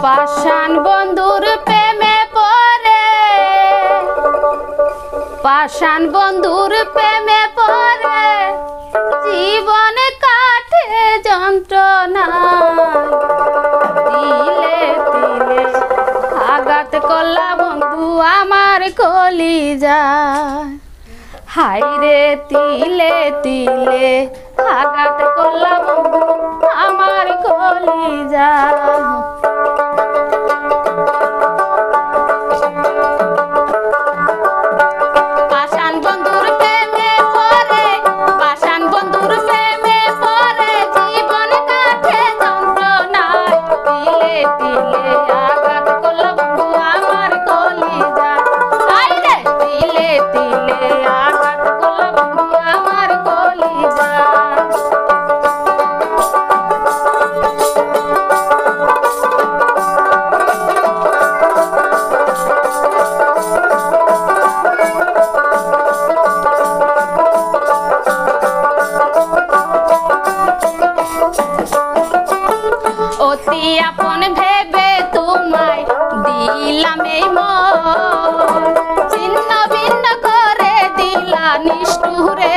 পাষাণ বন্ধুর প্রেমে পড়ে, পাষাণ বন্ধুর প্রেমে পড়ে জীবন কাটে যন্ত্রণায়। তিলে তিলে আঘাত করলা বন্ধু আমার কলিজায়। হায়রে তিলে তিলে আঘাত করলা বন্ধু আমার কলিজায়। পাষাণ বন্ধুর প্রেমে পড়ে, পাষাণ বন্ধুর প্রেমে পড়ে জীবন কাটে যন্ত্রণায়। তিলে তিলে আঘাত করলা বন্ধু আমার কলিজায়। হায়রে তিলে তিলে আঘাত করলা বন্ধু আমার কলিজায়। অতি আপন ভেবে তোমায় দিলাম এই মন, ছিন্ন ভিন্ন করে দিলা নিষ্ঠুরে